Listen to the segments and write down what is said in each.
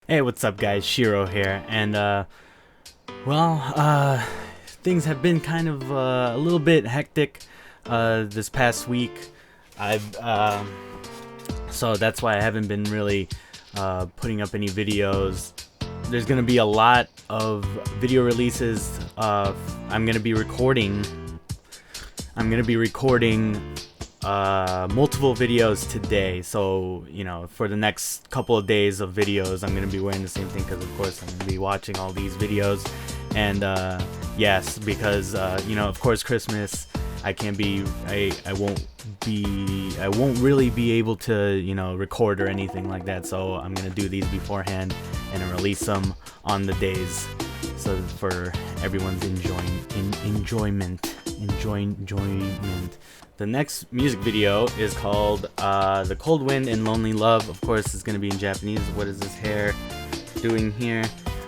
Hey, what's up guys, Shiro here, and things have been kind of a little bit hectic this past week. I've so that's why I haven't been really putting up any videos. There's gonna be a lot of video releases. I'm gonna be recording multiple videos today, so for the next couple of days of videos I'm gonna be wearing the same thing because of course I'm gonna be watching all these videos. And yes, because of course Christmas, I won't really be able to record or anything like that, so I'm gonna do these beforehand and then release them on the days, so for everyone's enjoyment. The next music video is called The Cold Wind and Lonely Love. Of course, it's going to be in Japanese. What is this hair doing here?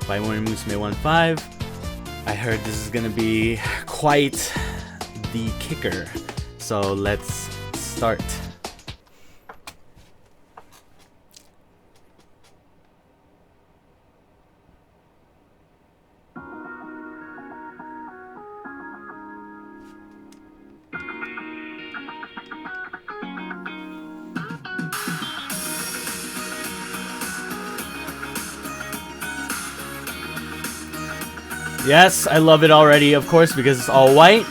By Musume 15. I heard this is going to be quite the kicker. So let's start. Yes, I love it already, of course, because it's all white.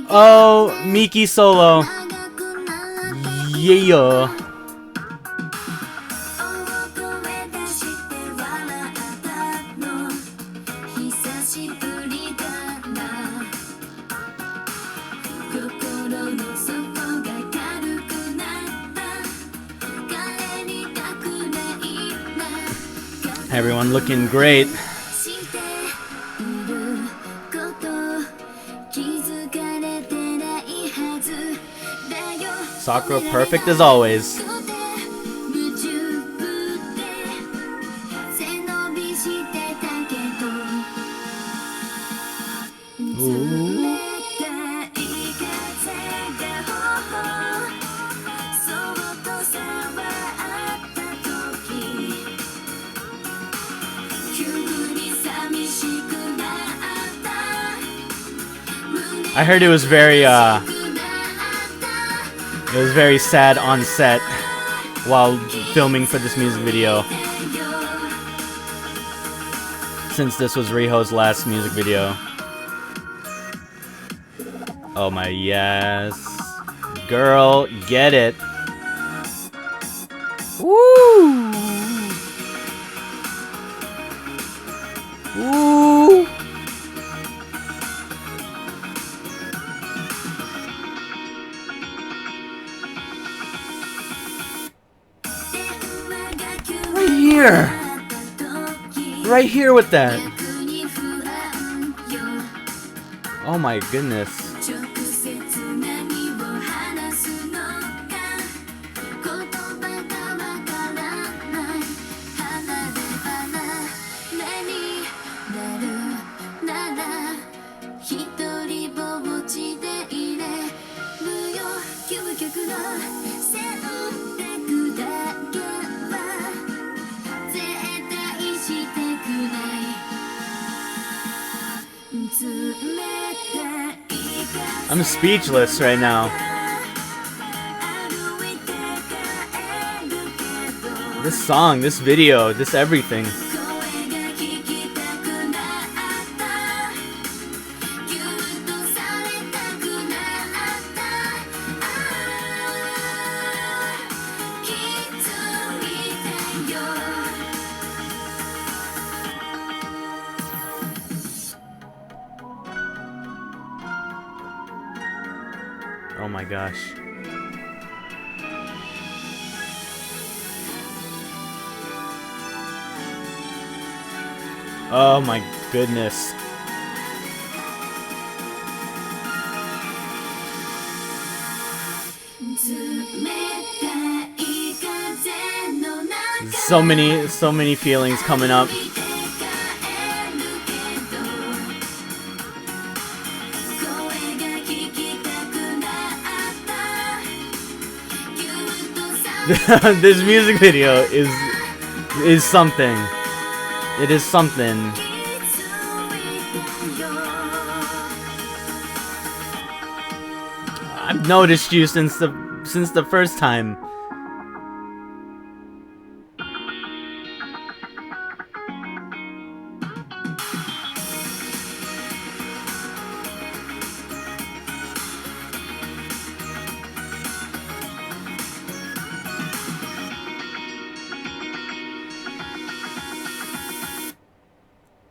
Oh, Miki solo. Yeah. Everyone looking great. Sakura perfect as always. Ooh. I heard it was very sad on set while filming for this music video, since this was Riho's last music video. Oh my, yes. Girl, get it. Woo! Woo! Right here with that. Oh my goodness. I'm speechless right now. This song, this video, this everything. Oh my gosh. Oh my goodness. So many feelings coming up. This music video is something. It is something. I've noticed you since the first time.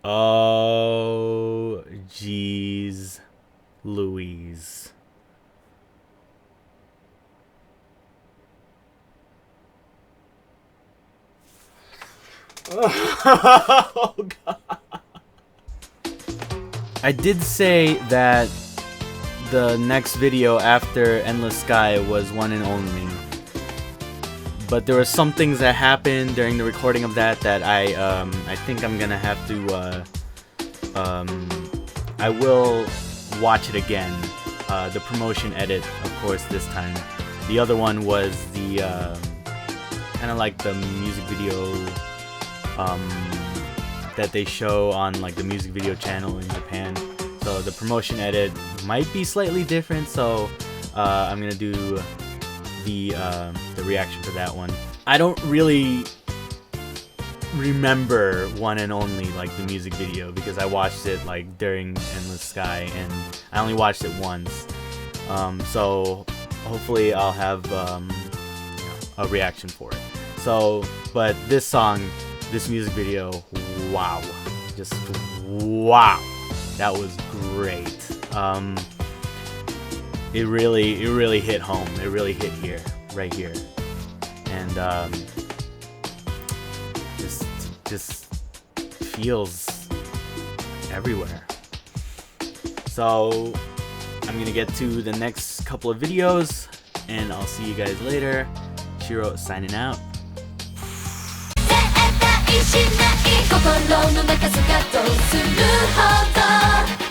Oh, jeez, Louise. Oh, God. I did say that the next video after Endless Sky was One and Only. But there were some things that happened during the recording of that I think I'm gonna have to I will watch it again. The promotion edit, of course, this time. The other one was the kind of like the music video that they show on like the music video channel in Japan. So the promotion edit might be slightly different, so I'm gonna do the reaction for that one. I don't really remember One and Only, like the music video, because I watched it like during Endless Sky and I only watched it once. So hopefully I'll have a reaction for it. So, but this song, this music video, wow, just wow, that was great. It really hit home. It really hit here, right here, and just feels everywhere. So I'm gonna get to the next couple of videos, and I'll see you guys later. Shiro signing out. しない心の中スカッとするほど